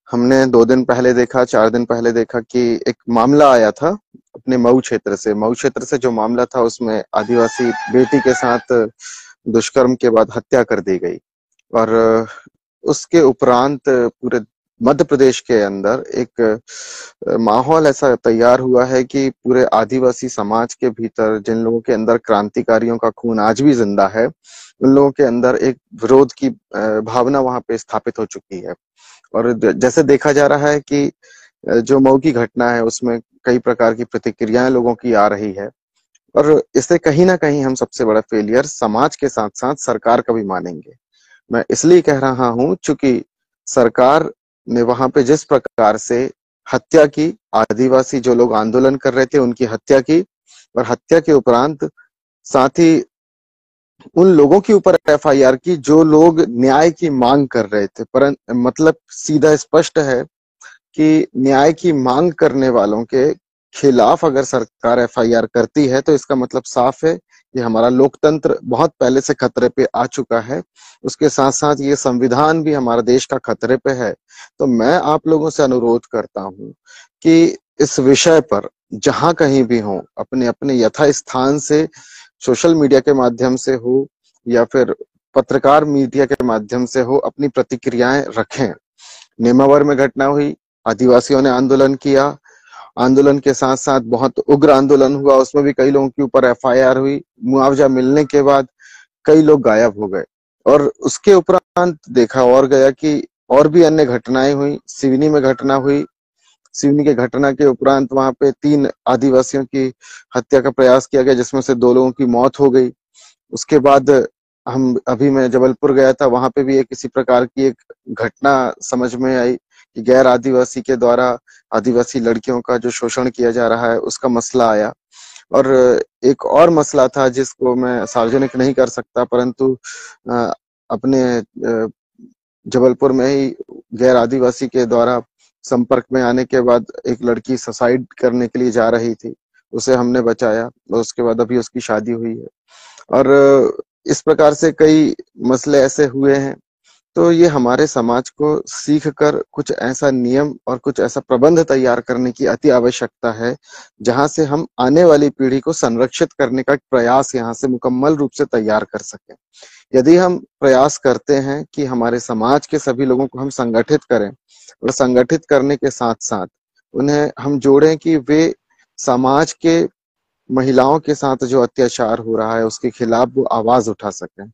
हमने 2 दिन पहले देखा, 4 दिन पहले देखा कि एक मामला आया था अपने मऊ क्षेत्र से जो मामला था उसमें आदिवासी बेटी के साथ दुष्कर्म के बाद हत्या कर दी गई। और उसके उपरांत पूरे मध्य प्रदेश के अंदर एक माहौल ऐसा तैयार हुआ है कि पूरे आदिवासी समाज के भीतर जिन लोगों के अंदर क्रांतिकारियों का खून आज भी जिंदा है, उन लोगों के अंदर एक विरोध की भावना वहां पे स्थापित हो चुकी है। और जैसे देखा जा रहा है कि जो मऊ की घटना है उसमें कई प्रकार की प्रतिक्रियाएं लोगों की आ रही है। और इससे कहीं ना कहीं हम सबसे बड़ा फेलियर समाज के साथ साथ सरकार का भी मानेंगे। मैं इसलिए कह रहा हूं चूंकि सरकार ने वहां पे जिस प्रकार से हत्या की, आदिवासी जो लोग आंदोलन कर रहे थे उनकी हत्या की, और हत्या के उपरांत साथ ही उन लोगों के ऊपर एफआईआर की जो लोग न्याय की मांग कर रहे थे। पर मतलब सीधा स्पष्ट है कि न्याय की मांग करने वालों के खिलाफ अगर सरकार एफआईआर करती है तो इसका मतलब साफ है कि हमारा लोकतंत्र बहुत पहले से खतरे पे आ चुका है। उसके साथ साथ ये संविधान भी हमारा देश का खतरे पे है। तो मैं आप लोगों से अनुरोध करता हूं कि इस विषय पर जहां कहीं भी हो, अपने अपने यथा स्थान से, सोशल मीडिया के माध्यम से हो या फिर पत्रकार मीडिया के माध्यम से हो, अपनी प्रतिक्रियाएं रखें। नेमावर में घटना हुई, आदिवासियों ने आंदोलन किया, आंदोलन के साथ साथ बहुत उग्र आंदोलन हुआ, उसमें भी कई लोगों के ऊपर एफआईआर हुई। मुआवजा मिलने के बाद कई लोग गायब हो गए। और उसके उपरांत देखा और गया कि और भी अन्य घटनाएं हुई। सिवनी में घटना हुई, सिवनी के घटना के उपरांत वहां पे 3 आदिवासियों की हत्या का प्रयास किया गया जिसमें से 2 लोगों की मौत हो गई। उसके बाद मैं जबलपुर गया था, वहां पे भी एक इसी प्रकार की एक घटना समझ में आई कि गैर आदिवासी के द्वारा आदिवासी लड़कियों का जो शोषण किया जा रहा है उसका मसला आया। और एक और मसला था जिसको मैं सार्वजनिक नहीं कर सकता, परंतु अपने जबलपुर में ही गैर आदिवासी के द्वारा संपर्क में आने के बाद एक लड़की सुसाइड करने के लिए जा रही थी, उसे हमने बचाया और उसके बाद अभी उसकी शादी हुई है। और इस प्रकार से कई मसले ऐसे हुए हैं। तो ये हमारे समाज को सीख कर कुछ ऐसा नियम और कुछ ऐसा प्रबंध तैयार करने की अति आवश्यकता है जहां से हम आने वाली पीढ़ी को संरक्षित करने का प्रयास यहाँ से मुकम्मल रूप से तैयार कर सकें। यदि हम प्रयास करते हैं कि हमारे समाज के सभी लोगों को हम संगठित करें और संगठित करने के साथ साथ उन्हें हम जोड़ें कि वे समाज के महिलाओं के साथ जो अत्याचार हो रहा है उसके खिलाफ वो आवाज उठा सकें।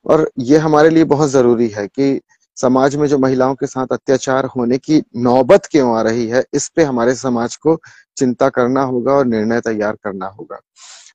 और ये हमारे लिए बहुत जरूरी है कि समाज में जो महिलाओं के साथ अत्याचार होने की नौबत क्यों आ रही है, इस पे हमारे समाज को चिंता करना होगा और निर्णय तैयार करना होगा।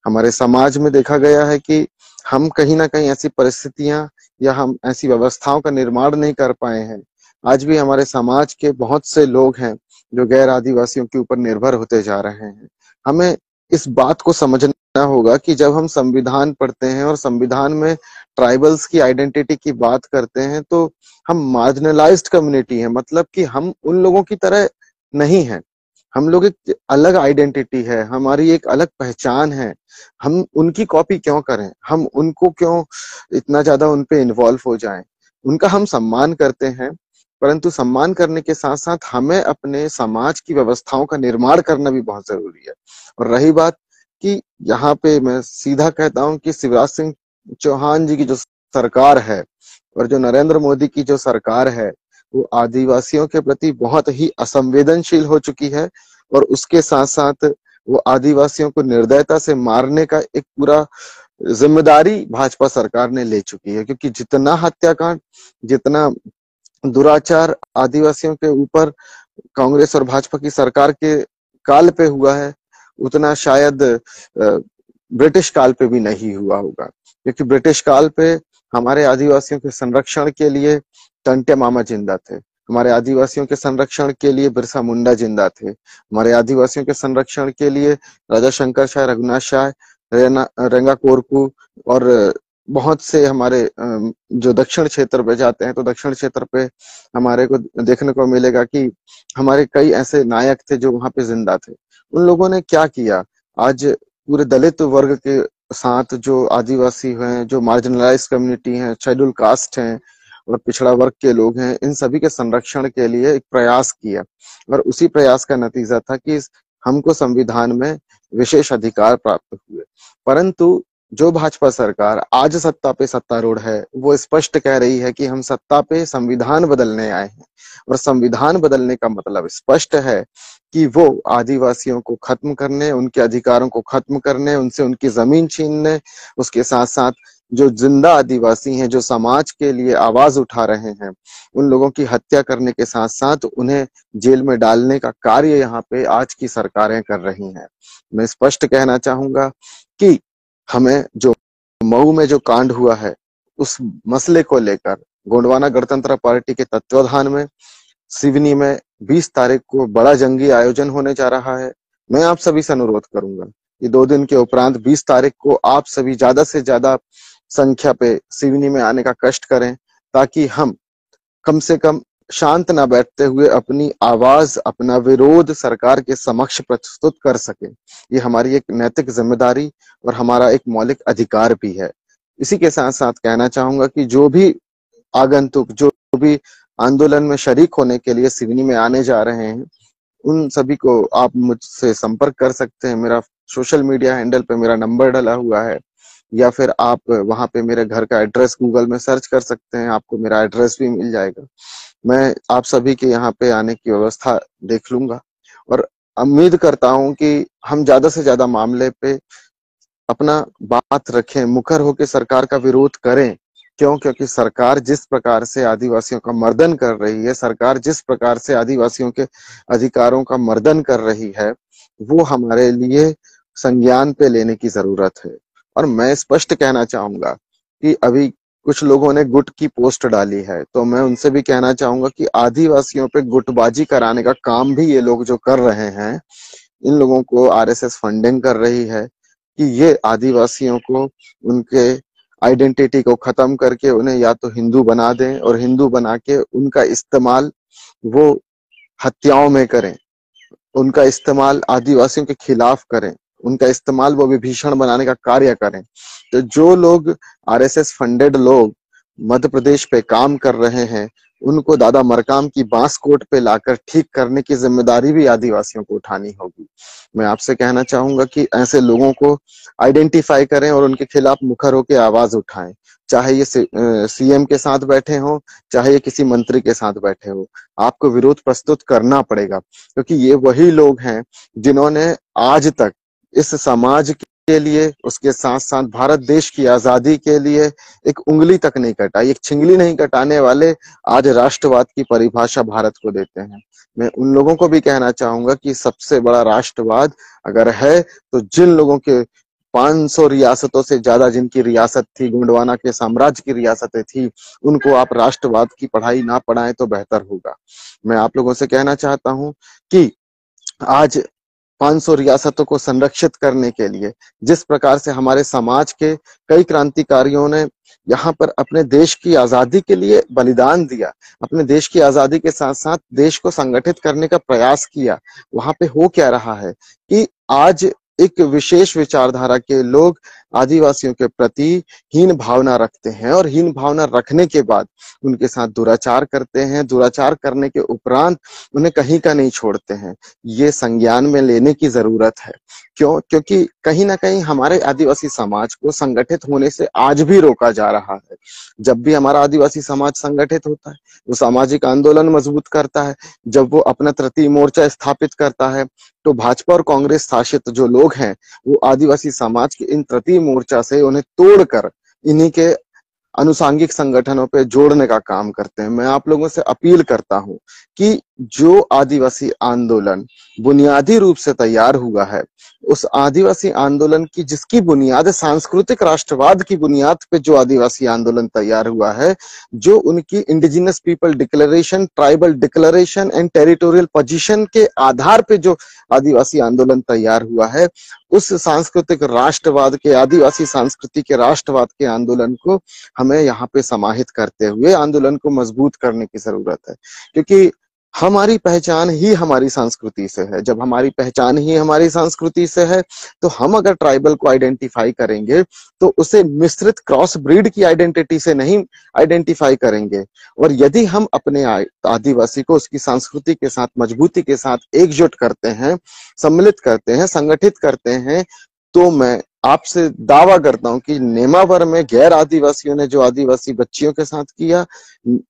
हमारे समाज में देखा गया है कि हम कहीं ना कहीं ऐसी परिस्थितियां या हम ऐसी व्यवस्थाओं का निर्माण नहीं कर पाए हैं। आज भी हमारे समाज के बहुत से लोग हैं जो गैर आदिवासियों के ऊपर निर्भर होते जा रहे हैं। हमें इस बात को समझना होगा कि जब हम संविधान पढ़ते हैं और संविधान में ट्राइबल्स की आइडेंटिटी की बात करते हैं तो हम मार्जिनलाइज्ड कम्युनिटी है, मतलब कि हम उन लोगों की तरह नहीं है। हम लोग एक अलग आइडेंटिटी है, हमारी एक अलग पहचान है। हम उनकी कॉपी क्यों करें, हम उनको क्यों इतना ज्यादा उन पे इन्वॉल्व हो जाएं। उनका हम सम्मान करते हैं, परंतु सम्मान करने के साथ साथ हमें अपने समाज की व्यवस्थाओं का निर्माण करना भी बहुत जरूरी है। और रही बात कि यहाँ पे मैं सीधा कहता हूँ कि शिवराज सिंह चौहान जी की जो सरकार है और जो नरेंद्र मोदी की जो सरकार है वो आदिवासियों के प्रति बहुत ही असंवेदनशील हो चुकी है। और उसके साथ साथ वो आदिवासियों को निर्दयता से मारने का एक पूरा जिम्मेदारी भाजपा सरकार ने ले चुकी है, क्योंकि जितना हत्याकांड, जितना दुराचार आदिवासियों के ऊपर कांग्रेस और भाजपा की सरकार के काल पे हुआ है उतना शायद ब्रिटिश काल पे भी नहीं हुआ होगा। क्योंकि ब्रिटिश काल पे हमारे आदिवासियों के संरक्षण के लिए टंटे मामा जिंदा थे, हमारे आदिवासियों के संरक्षण के लिए बिरसा मुंडा जिंदा थे, हमारे आदिवासियों के संरक्षण के लिए राजा शंकर शाह, रघुनाथ शाह, रेंगा कोरकू और बहुत से हमारे जो दक्षिण क्षेत्र पे जाते हैं तो दक्षिण क्षेत्र पे हमारे को देखने को मिलेगा कि हमारे कई ऐसे नायक थे जो वहां पे जिंदा थे। उन लोगों ने क्या किया, आज पूरे दलित वर्ग के साथ जो आदिवासी हैं, जो मार्जिनलाइज कम्युनिटी हैं, शेड्यूल कास्ट हैं, और पिछड़ा वर्ग के लोग हैं, इन सभी के संरक्षण के लिए एक प्रयास किया। और उसी प्रयास का नतीजा था कि हमको संविधान में विशेष अधिकार प्राप्त हुए। परंतु जो भाजपा सरकार आज सत्ता पे सत्तारूढ़ है, वो स्पष्ट कह रही है कि हम सत्ता पे संविधान बदलने आए हैं। और संविधान बदलने का मतलब स्पष्ट है कि वो आदिवासियों को खत्म करने, उनके अधिकारों को खत्म करने, उनसे उनकी जमीन छीनने, उसके साथ साथ जो जिंदा आदिवासी हैं, जो समाज के लिए आवाज उठा रहे हैं, उन लोगों की हत्या करने के साथ साथ उन्हें जेल में डालने का कार्य यहाँ पे आज की सरकारें कर रही हैं। मैं स्पष्ट कहना चाहूंगा कि हमें जो मऊ में जो कांड हुआ है, उस मसले को लेकर गोंडवाना गणतंत्र पार्टी के तत्वाधान में सिवनी में 20 तारीख को बड़ा जंगी आयोजन होने जा रहा है। मैं आप सभी से अनुरोध करूंगा कि 2 दिन के उपरांत 20 तारीख को आप सभी ज्यादा से ज्यादा संख्या पे सिवनी में आने का कष्ट करें, ताकि हम कम से कम शांत ना बैठते हुए अपनी आवाज, अपना विरोध सरकार के समक्ष प्रस्तुत कर सके। ये हमारी एक नैतिक जिम्मेदारी और हमारा एक मौलिक अधिकार भी है। इसी के साथ साथ कहना चाहूंगा कि जो भी आगंतुक, जो भी आंदोलन में शरीक होने के लिए सिवनी में आने जा रहे हैं, उन सभी को आप मुझसे संपर्क कर सकते हैं। मेरा सोशल मीडिया हैंडल पे मेरा नंबर डला हुआ है, या फिर आप वहां पे मेरे घर का एड्रेस गूगल में सर्च कर सकते हैं, आपको मेरा एड्रेस भी मिल जाएगा। मैं आप सभी के यहाँ पे आने की व्यवस्था देख लूंगा और उम्मीद करता हूं कि हम ज्यादा से ज्यादा मामले पे अपना बात रखें, मुखर होकर सरकार का विरोध करें। क्योंकि सरकार जिस प्रकार से आदिवासियों का मर्दन कर रही है, सरकार जिस प्रकार से आदिवासियों के अधिकारों का मर्दन कर रही है, वो हमारे लिए संज्ञान पे लेने की जरूरत है। और मैं स्पष्ट कहना चाहूंगा कि अभी कुछ लोगों ने गुट की पोस्ट डाली है, तो मैं उनसे भी कहना चाहूंगा कि आदिवासियों पे गुटबाजी कराने का काम भी ये लोग जो कर रहे हैं, इन लोगों को आरएसएस फंडिंग कर रही है कि ये आदिवासियों को, उनके आइडेंटिटी को खत्म करके उन्हें या तो हिंदू बना दें, और हिंदू बना के उनका इस्तेमाल वो हत्याओं में करें, उनका इस्तेमाल आदिवासियों के खिलाफ करें, उनका इस्तेमाल वो विभीषण बनाने का कार्य करें। तो जो लोग आरएसएस फंडेड लोग मध्य प्रदेश पे काम कर रहे हैं, उनको दादा मरकाम की बांस कोट पे लाकर ठीक करने की जिम्मेदारी भी आदिवासियों को उठानी होगी। मैं आपसे कहना चाहूंगा कि ऐसे लोगों को आइडेंटिफाई करें और उनके खिलाफ मुखर होकर आवाज उठाएं, चाहे ये सीएम के साथ बैठे हों, चाहे ये किसी मंत्री के साथ बैठे हो। आपको विरोध प्रस्तुत करना पड़ेगा, क्योंकि ये वही लोग हैं जिन्होंने आज तक इस समाज के लिए, उसके साथ साथ भारत देश की आजादी के लिए एक उंगली तक नहीं कटाई, एक छिंगली नहीं कटाने वाले आज राष्ट्रवाद की परिभाषा भारत को देते हैं। मैं उन लोगों को भी कहना चाहूंगा कि सबसे बड़ा राष्ट्रवाद अगर है तो जिन लोगों के 500 रियासतों से ज्यादा जिनकी रियासत थी, गोंडवाना के साम्राज्य की रियासतें थी, उनको आप राष्ट्रवाद की पढ़ाई ना पढ़ाएं तो बेहतर होगा। मैं आप लोगों से कहना चाहता हूं कि आज 500 रियासतों को संरक्षित करने के लिए जिस प्रकार से हमारे समाज के कई क्रांतिकारियों ने यहाँ पर अपने देश की आजादी के लिए बलिदान दिया, अपने देश की आजादी के साथ साथ देश को संगठित करने का प्रयास किया, वहां पे हो क्या रहा है कि आज एक विशेष विचारधारा के लोग आदिवासियों के प्रति हीन भावना रखते हैं, और हीन भावना रखने के बाद उनके साथ दुराचार करते हैं। दुराचार करने के उपरांत उन्हें कहीं का नहीं छोड़ते हैं। ये संज्ञान में लेने की जरूरत है। क्योंकि कहीं ना कहीं हमारे आदिवासी समाज को संगठित होने से आज भी रोका जा रहा है। जब भी हमारा आदिवासी समाज संगठित होता है, वो सामाजिक आंदोलन मजबूत करता है, जब वो अपना तृतीय मोर्चा स्थापित करता है, तो भाजपा और कांग्रेस शासित जो लोग हैं, वो आदिवासी समाज के इन तृतीय मोर्चा से उन्हें तोड़कर इन्हीं के अनुसांगिक संगठनों पे जोड़ने का काम करते हैं। मैं आप लोगों से अपील करता हूं कि जो आदिवासी आंदोलन बुनियादी रूप से तैयार हुआ है, उस आदिवासी आंदोलन की जिसकी बुनियाद सांस्कृतिक राष्ट्रवाद की बुनियाद पे जो आदिवासी आंदोलन तैयार हुआ है, जो उनकी indigenous people declaration, tribal declaration and territorial position के आधार पे जो आदिवासी आंदोलन तैयार हुआ है, उस सांस्कृतिक राष्ट्रवाद के, आदिवासी संस्कृति के राष्ट्रवाद के आंदोलन को हमें यहाँ पे समाहित करते हुए आंदोलन को मजबूत करने की जरूरत है। क्योंकि हमारी पहचान ही हमारी संस्कृति से है। जब हमारी पहचान ही हमारी संस्कृति से है, तो हम अगर ट्राइबल को आइडेंटिफाई करेंगे तो उसे मिश्रित क्रॉस ब्रीड की आइडेंटिटी से नहीं आइडेंटिफाई करेंगे। और यदि हम अपने आदिवासी को उसकी संस्कृति के साथ मजबूती के साथ एकजुट करते हैं, सम्मिलित करते हैं, संगठित करते हैं, तो मैं आपसे दावा करता हूं कि नेमावर में गैर आदिवासियों ने जो आदिवासी बच्चियों के साथ किया,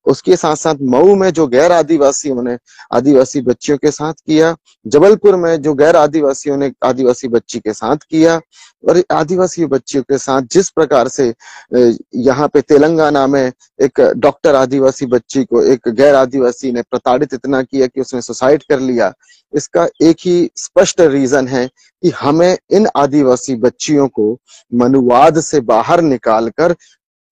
उसके साथ साथ मऊ में जो गैर आदिवासियों ने आदिवासी बच्चियों के साथ किया, जबलपुर में जो गैर आदिवासियों ने आदिवासी बच्ची के साथ किया, और आदिवासी बच्चियों के साथ जिस प्रकार से यहाँ पे तेलंगाना में एक डॉक्टर आदिवासी बच्ची को एक गैर आदिवासी ने प्रताड़ित इतना किया कि उसने सुसाइड कर लिया, इसका एक ही स्पष्ट रीजन है कि हमें इन आदिवासी बच्चियों को मनुवाद से बाहर निकालकर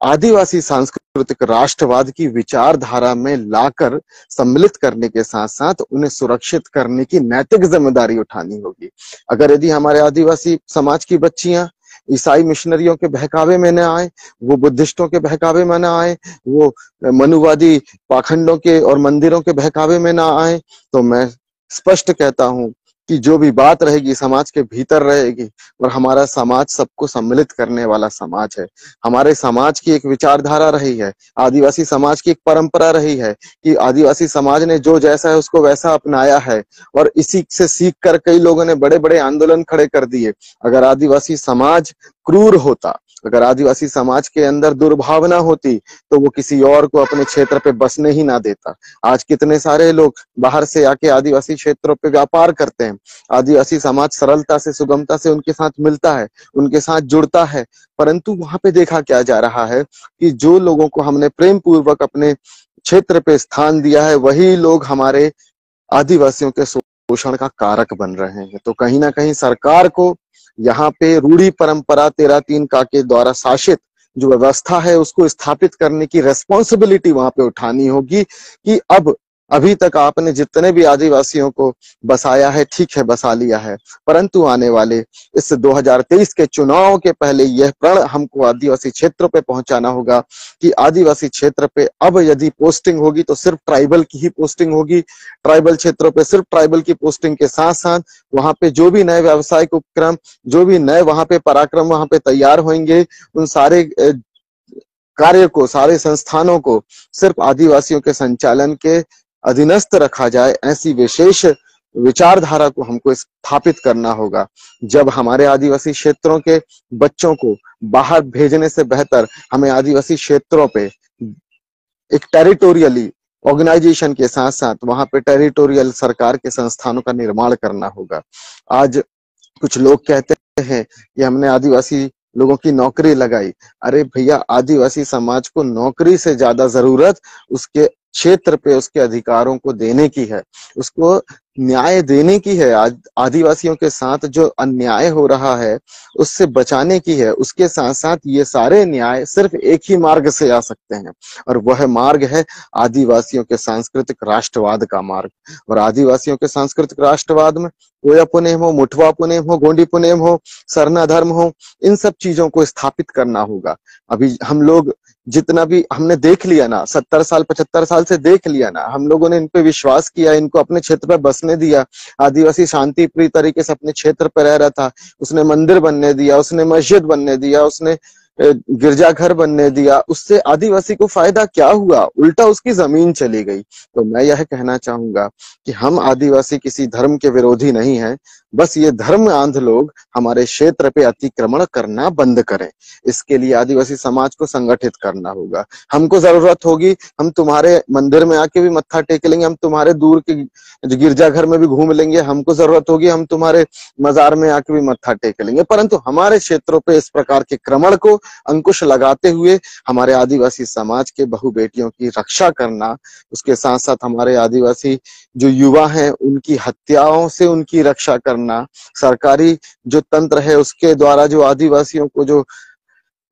आदिवासी सांस्कृतिक राष्ट्रवाद की विचारधारा में लाकर सम्मिलित करने के साथ साथ उन्हें सुरक्षित करने की नैतिक जिम्मेदारी उठानी होगी। अगर यदि हमारे आदिवासी समाज की बच्चियां ईसाई मिशनरियों के बहकावे में न आए, वो बुद्धिस्टों के बहकावे में न आए, वो मनुवादी पाखंडों के और मंदिरों के बहकावे में ना आए, तो मैं स्पष्ट कहता हूं कि जो भी बात रहेगी समाज के भीतर रहेगी। और हमारा समाज सबको सम्मिलित करने वाला समाज है। हमारे समाज की एक विचारधारा रही है, आदिवासी समाज की एक परंपरा रही है कि आदिवासी समाज ने जो जैसा है उसको वैसा अपनाया है, और इसी से सीख कर कई लोगों ने बड़े बड़े आंदोलन खड़े कर दिए। अगर आदिवासी समाज क्रूर होता, अगर आदिवासी समाज के अंदर दुर्भावना होती, तो वो किसी और को अपने क्षेत्र पे बसने ही ना देता। आज कितने सारे लोग बाहर से आके आदिवासी क्षेत्रों पे व्यापार करते हैं। आदिवासी समाज सरलता से, सुगमता से उनके साथ मिलता है, उनके साथ जुड़ता है, परंतु वहां पे देखा क्या जा रहा है कि जो लोगों को हमने प्रेम पूर्वक अपने क्षेत्र पे स्थान दिया है, वही लोग हमारे आदिवासियों के शोषण का कारक बन रहे हैं। तो कहीं ना कहीं सरकार को यहाँ पे रूढ़ी परंपरा 13-3 का के द्वारा शासित जो व्यवस्था है उसको स्थापित करने की रेस्पॉन्सिबिलिटी वहां पे उठानी होगी कि अब अभी तक आपने जितने भी आदिवासियों को बसाया है, ठीक है, बसा लिया है, परंतु आने वाले इस 2023 के चुनाव के पहले यह प्रण हमको आदिवासी क्षेत्रों पे पहुंचाना होगा कि आदिवासी क्षेत्र पे अब यदि पोस्टिंग होगी तो सिर्फ ट्राइबल की ही पोस्टिंग होगी। ट्राइबल क्षेत्रों पे सिर्फ ट्राइबल की पोस्टिंग के साथ साथ वहां पे जो भी नए व्यावसायिक उपक्रम, जो भी नए वहां पे पराक्रम वहां पे तैयार होंगे, उन सारे कार्य को, सारे संस्थानों को सिर्फ आदिवासियों के संचालन के अधीनस्थ रखा जाए, ऐसी विशेष विचारधारा को हमको स्थापित करना होगा। जब हमारे आदिवासी क्षेत्रों के बच्चों को बाहर भेजने से बेहतर हमें आदिवासी क्षेत्रों पे एक टेरिटोरियली ऑर्गेनाइजेशन के साथ साथ वहां पे टेरिटोरियल सरकार के संस्थानों का निर्माण करना होगा। आज कुछ लोग कहते हैं कि हमने आदिवासी लोगों की नौकरी लगाई। अरे भैया, आदिवासी समाज को नौकरी से ज्यादा जरूरत उसके क्षेत्र पे उसके अधिकारों को देने की है, उसको न्याय देने की है। आज आदिवासियों के साथ जो अन्याय हो रहा है उससे बचाने की है। उसके साथ साथ ये सारे न्याय सिर्फ एक ही मार्ग से आ सकते हैं, और वह मार्ग है आदिवासियों के सांस्कृतिक राष्ट्रवाद का मार्ग। और आदिवासियों के सांस्कृतिक राष्ट्रवाद में कोया पुनेम हो, मुठवा पुनेम हो, गोंडी पुनेम हो, सरना धर्म हो, इन सब चीजों को स्थापित करना होगा। अभी हम लोग जितना भी हमने देख लिया ना, 70 साल 75 साल से देख लिया ना, हम लोगों ने इन पे विश्वास किया, इनको अपने क्षेत्र पे बसने दिया। आदिवासी शांति प्रिय तरीके से अपने क्षेत्र पे रह रहा था, उसने मंदिर बनने दिया, उसने मस्जिद बनने दिया, उसने गिरजाघर बनने दिया। उससे आदिवासी को फायदा क्या हुआ? उल्टा उसकी जमीन चली गई। तो मैं यह कहना चाहूंगा कि हम आदिवासी किसी धर्म के विरोधी नहीं हैं, बस ये धर्म आंध लोग हमारे क्षेत्र पे अतिक्रमण करना बंद करें। इसके लिए आदिवासी समाज को संगठित करना होगा। हमको जरूरत होगी, हम तुम्हारे मंदिर में आके भी मत्था टेक लेंगे, हम तुम्हारे दूर के गिरजाघर में भी घूम लेंगे, हमको जरूरत होगी हम तुम्हारे मजार में आके भी मत्था टेक लेंगे, परंतु हमारे क्षेत्रों पे इस प्रकार के क्रमण को अंकुश लगाते हुए हमारे आदिवासी समाज के बहु बेटियों की रक्षा करना, उसके साथ साथ हमारे आदिवासी जो युवा हैं उनकी हत्याओं से उनकी रक्षा करना, सरकारी जो तंत्र है उसके द्वारा जो आदिवासियों को जो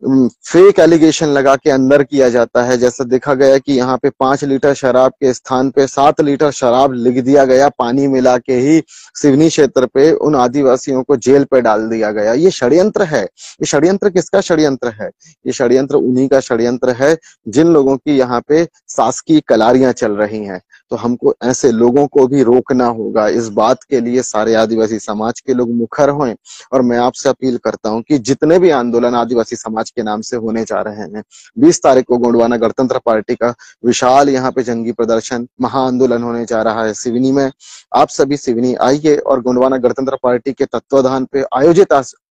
फेक एलिगेशन लगा के अंदर किया जाता है। जैसा देखा गया कि यहाँ पे 5 लीटर शराब के स्थान पे 7 लीटर शराब लिख दिया गया, पानी मिला के ही सिवनी क्षेत्र पे उन आदिवासियों को जेल पे डाल दिया गया। ये षड्यंत्र है। ये षड्यंत्र किसका षड्यंत्र है? ये षड्यंत्र उन्हीं का षड्यंत्र है जिन लोगों की यहाँ पे शासकीय कलारियां चल रही हैं। तो हमको ऐसे लोगों को भी रोकना होगा। इस बात के लिए सारे आदिवासी समाज के लोग मुखर हों। और मैं आपसे अपील करता हूं कि जितने भी आंदोलन आदिवासी समाज के नाम से होने जा रहे हैं, 20 तारीख को गोंडवाना गणतंत्र पार्टी का विशाल यहाँ पे जंगी प्रदर्शन महाआंदोलन होने जा रहा है सिवनी में। आप सभी सिवनी आइए और गोंडवाना गणतंत्र पार्टी के तत्वाधान पे आयोजित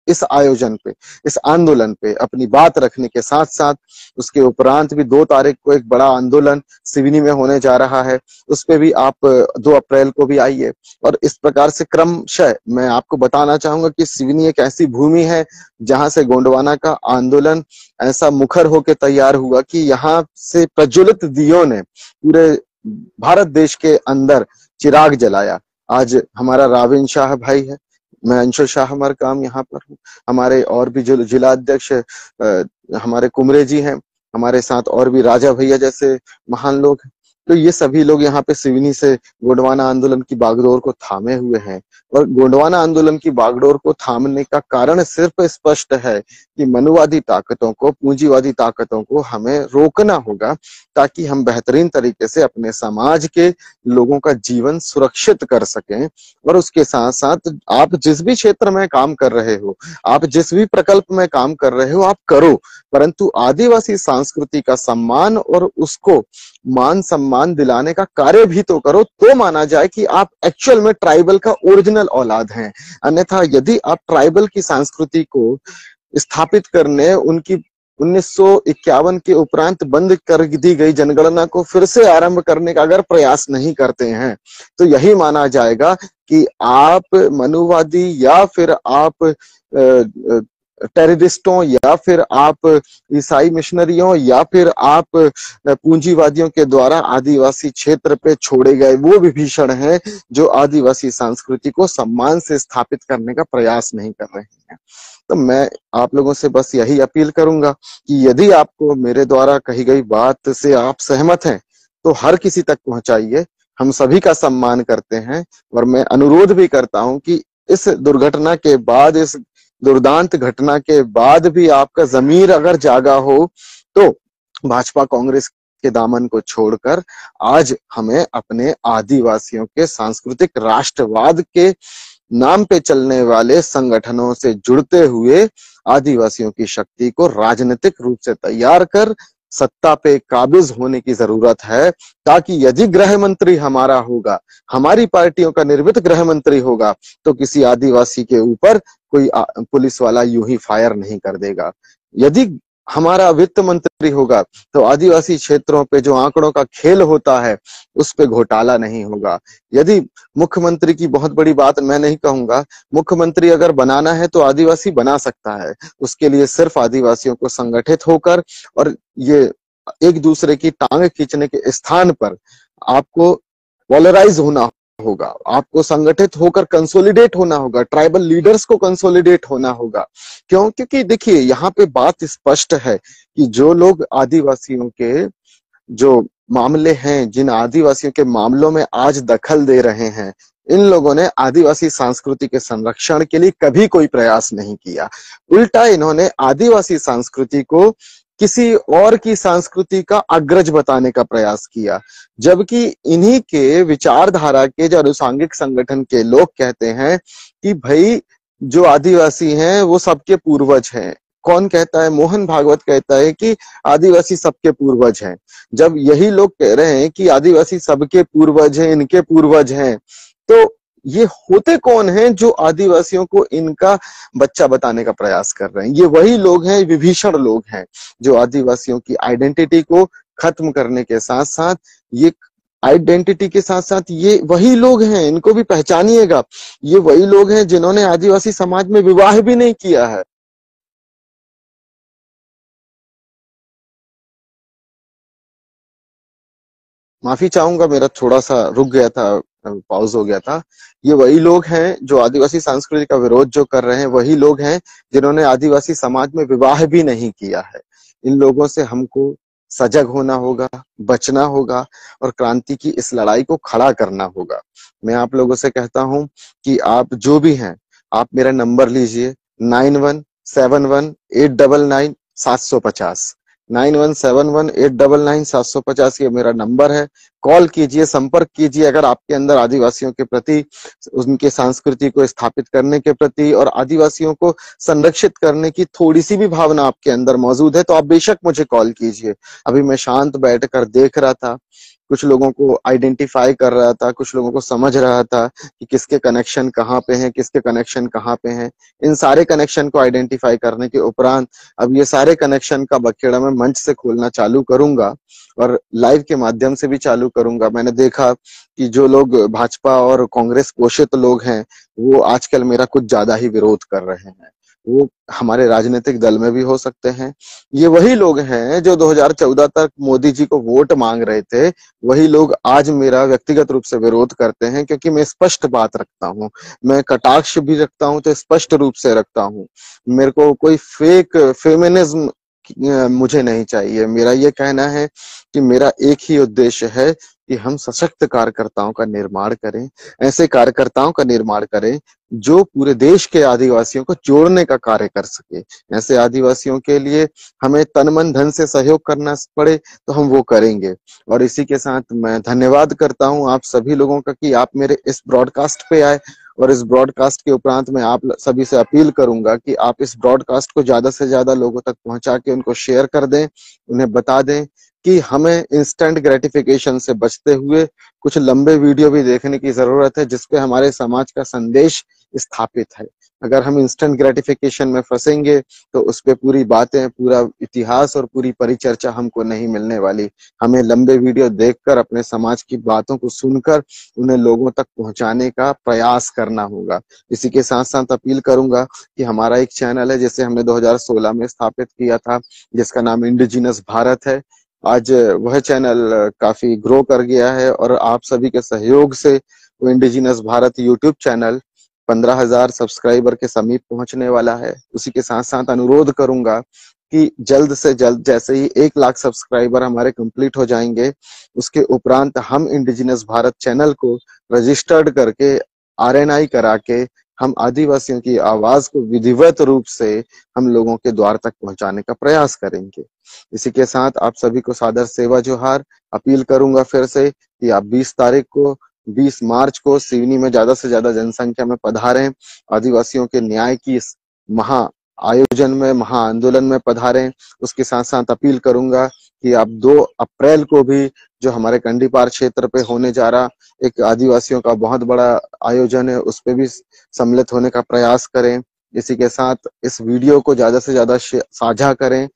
इस आयोजन पे, इस आंदोलन पे अपनी बात रखने के साथ साथ उसके उपरांत भी 2 तारीख को एक बड़ा आंदोलन सिवनी में होने जा रहा है, उस पे भी आप 2 अप्रैल को भी आइए। और इस प्रकार से क्रमशः मैं आपको बताना चाहूंगा कि सिवनी एक ऐसी भूमि है जहां से गोंडवाना का आंदोलन ऐसा मुखर होकर तैयार हुआ कि यहाँ से प्रज्वलित दियों ने पूरे भारत देश के अंदर चिराग जलाया। आज हमारा राविन शाह भाई है, मैं अंशु शाह मरकाम यहाँ पर हूँ, हमारे और भी जो जिला अध्यक्ष हमारे कुमरे जी हैं, हमारे साथ और भी राजा भैया जैसे महान लोग हैं। तो ये सभी लोग यहाँ पे सिवनी से गोंडवाना आंदोलन की बागडोर को थामे हुए हैं। और गोंडवाना आंदोलन की बागडोर को थामने का कारण सिर्फ स्पष्ट है कि मनुवादी ताकतों को, पूंजीवादी ताकतों को हमें रोकना होगा, ताकि हम बेहतरीन तरीके से अपने समाज के लोगों का जीवन सुरक्षित कर सकें। और उसके साथ साथ आप जिस भी क्षेत्र में काम कर रहे हो, आप जिस भी प्रकल्प में काम कर रहे हो, आप करो, परंतु आदिवासी संस्कृति का सम्मान और उसको मान सम्मान दिलाने का कार्य भी तो करो, तो माना जाए कि आप एक्चुअल में ट्राइबल का ओरिजिनल औलाद हैं। अन्यथा यदि आप ट्राइबल की संस्कृति को स्थापित करने, उनकी 1951 के उपरांत बंद कर दी गई जनगणना को फिर से आरंभ करने का अगर प्रयास नहीं करते हैं, तो यही माना जाएगा कि आप मनुवादी या फिर आप टेररिस्टों या फिर आप ईसाई मिशनरियों या फिर आप पूंजीवादियों के द्वारा आदिवासी क्षेत्र पे छोड़े गए वो विभीषण हैं जो आदिवासी संस्कृति को सम्मान से स्थापित करने का प्रयास नहीं कर रहे हैं। तो मैं आप लोगों से बस यही अपील करूंगा कि यदि आपको मेरे द्वारा कही गई बात से आप सहमत हैं तो हर किसी तक पहुंचाइए। हम सभी का सम्मान करते हैं और मैं अनुरोध भी करता हूं कि इस दुर्घटना के बाद, इस दुर्दांत घटना के बाद भी आपका जमीर अगर जागा हो तो भाजपा कांग्रेस के दामन को छोड़कर आज हमें अपने आदिवासियों के सांस्कृतिक राष्ट्रवाद के नाम पे चलने वाले संगठनों से जुड़ते हुए आदिवासियों की शक्ति को राजनीतिक रूप से तैयार कर सत्ता पे काबिज होने की जरूरत है, ताकि यदि गृह मंत्री हमारा होगा, हमारी पार्टियों का निर्मित गृह मंत्री होगा, तो किसी आदिवासी के ऊपर कोई पुलिस वाला यूं ही फायर नहीं कर देगा। यदि हमारा वित्त मंत्री होगा तो आदिवासी क्षेत्रों पे जो आंकड़ों का खेल होता है उस पे घोटाला नहीं होगा। यदि मुख्यमंत्री की बहुत बड़ी बात मैं नहीं कहूंगा, मुख्यमंत्री अगर बनाना है तो आदिवासी बना सकता है, उसके लिए सिर्फ आदिवासियों को संगठित होकर और ये एक दूसरे की टांग खींचने के स्थान पर आपको पोलराइज होना होगा, आपको संगठित होकर कंसोलिडेट होना होगा, ट्राइबल लीडर्स को कंसोलिडेट होना होगा। क्यों? क्योंकि देखिए यहाँ पे बात स्पष्ट है कि जो लोग आदिवासियों के जो मामले हैं, जिन आदिवासियों के मामलों में आज दखल दे रहे हैं, इन लोगों ने आदिवासी संस्कृति के संरक्षण के लिए कभी कोई प्रयास नहीं किया। उल्टा इन्होंने आदिवासी संस्कृति को किसी और की संस्कृति का अग्रज बताने का प्रयास किया, जबकि इन्हीं के विचारधारा के जो अनुसांगिक संगठन के लोग कहते हैं कि भाई जो आदिवासी हैं वो सबके पूर्वज हैं। कौन कहता है? मोहन भागवत कहता है कि आदिवासी सबके पूर्वज हैं। जब यही लोग कह रहे हैं कि आदिवासी सबके पूर्वज हैं, इनके पूर्वज हैं, तो ये होते कौन हैं जो आदिवासियों को इनका बच्चा बताने का प्रयास कर रहे हैं? ये वही लोग हैं, विभीषण लोग हैं, जो आदिवासियों की आइडेंटिटी को खत्म करने के साथ साथ ये आइडेंटिटी के साथ साथ ये वही लोग हैं, इनको भी पहचानिएगा, ये वही लोग हैं जिन्होंने आदिवासी समाज में विवाह भी नहीं किया है। माफी चाहूंगा, मेरा थोड़ा सा रुक गया था, पॉज हो गया था। ये वही लोग हैं जो आदिवासी संस्कृति का विरोध जो कर रहे हैं, वही लोग हैं जिन्होंने आदिवासी समाज में विवाह भी नहीं किया है। इन लोगों से हमको सजग होना होगा, बचना होगा और क्रांति की इस लड़ाई को खड़ा करना होगा। मैं आप लोगों से कहता हूं कि आप जो भी हैं, आप मेरा नंबर लीजिए 9171899750। 9171899750 ये मेरा नंबर है। कॉल कीजिए, संपर्क कीजिए अगर आपके अंदर आदिवासियों के प्रति, उनके संस्कृति को स्थापित करने के प्रति और आदिवासियों को संरक्षित करने की थोड़ी सी भी भावना आपके अंदर मौजूद है तो आप बेशक मुझे कॉल कीजिए। अभी मैं शांत बैठकर देख रहा था, कुछ लोगों को आइडेंटिफाई कर रहा था, कुछ लोगों को समझ रहा था कि किसके कनेक्शन कहाँ पे हैं, किसके कनेक्शन कहाँ पे हैं। इन सारे कनेक्शन को आइडेंटिफाई करने के उपरांत अब ये सारे कनेक्शन का बखेड़ा मैं मंच से खोलना चालू करूंगा और लाइव के माध्यम से भी चालू करूंगा। मैंने देखा कि जो लोग भाजपा और कांग्रेस पोषित लोग हैं वो आजकल मेरा कुछ ज्यादा ही विरोध कर रहे हैं। वो हमारे राजनीतिक दल में भी हो सकते हैं। ये वही लोग हैं जो 2014 तक मोदी जी को वोट मांग रहे थे, वही लोग आज मेरा व्यक्तिगत रूप से विरोध करते हैं, क्योंकि मैं स्पष्ट बात रखता हूँ। मैं कटाक्ष भी रखता हूँ तो स्पष्ट रूप से रखता हूँ। मेरे को कोई फेक फेमिनिज्म मुझे नहीं चाहिए। मेरा ये कहना है कि मेरा एक ही उद्देश्य है कि हम सशक्त कार्यकर्ताओं का निर्माण करें, ऐसे कार्यकर्ताओं का निर्माण करें जो पूरे देश के आदिवासियों को जोड़ने का कार्य कर सके। ऐसे आदिवासियों के लिए हमें तन मन धन से सहयोग करना पड़े तो हम वो करेंगे। और इसी के साथ मैं धन्यवाद करता हूं आप सभी लोगों का कि आप मेरे इस ब्रॉडकास्ट पे आए। और इस ब्रॉडकास्ट के उपरांत मैं आप सभी से अपील करूंगा कि आप इस ब्रॉडकास्ट को ज्यादा से ज्यादा लोगों तक पहुंचा के उनको शेयर कर दें, उन्हें बता दें कि हमें इंस्टेंट ग्रेटिफिकेशन से बचते हुए कुछ लंबे वीडियो भी देखने की जरूरत है जिसपे हमारे समाज का संदेश स्थापित है। अगर हम इंस्टेंट ग्रेटिफिकेशन में फंसेंगे तो उस पे पूरी बातें, पूरा इतिहास और पूरी परिचर्चा हमको नहीं मिलने वाली। हमें लंबे वीडियो देखकर अपने समाज की बातों को सुनकर उन्हें लोगों तक पहुंचाने का प्रयास करना होगा। इसी के साथ साथ अपील करूंगा कि हमारा एक चैनल है जिसे हमने 2016 में स्थापित किया था, जिसका नाम इंडिजिनस भारत है। आज वह चैनल काफी ग्रो कर गया है और आप सभी के सहयोग से वो indigenous Bharat YouTube channel 15,000 subscriber के समीप पहुंचने वाला है। उसी के साथ साथ अनुरोध करूंगा कि जल्द से जल्द जैसे ही 1 लाख सब्सक्राइबर हमारे कंप्लीट हो जाएंगे, उसके उपरांत हम इंडिजिनस भारत चैनल को रजिस्टर्ड करके RNI करा के हम आदिवासियों की आवाज को विधिवत रूप से हम लोगों के द्वार तक पहुंचाने का प्रयास करेंगे। इसी के साथ आप सभी को सादर सेवा जोहार। अपील करूंगा फिर से कि आप 20 मार्च को सिवनी में ज्यादा से ज्यादा जनसंख्या में पधारें। आदिवासियों के न्याय की इस महा आयोजन में, महा आंदोलन में पधारें। उसके साथ साथ अपील करूंगा कि आप 2 अप्रैल को भी जो हमारे कंडीपार क्षेत्र पे होने जा रहा एक आदिवासियों का बहुत बड़ा आयोजन है, उस पे भी सम्मिलित होने का प्रयास करें। इसी के साथ इस वीडियो को ज्यादा से ज्यादा साझा करें।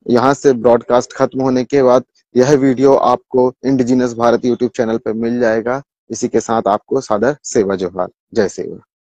यहाँ से ब्रॉडकास्ट खत्म होने के बाद यह वीडियो आपको इंडिजिनस भारत यूट्यूब चैनल पर मिल जाएगा। इसी के साथ आपको सादर सेवा जोहार। जय सेवा।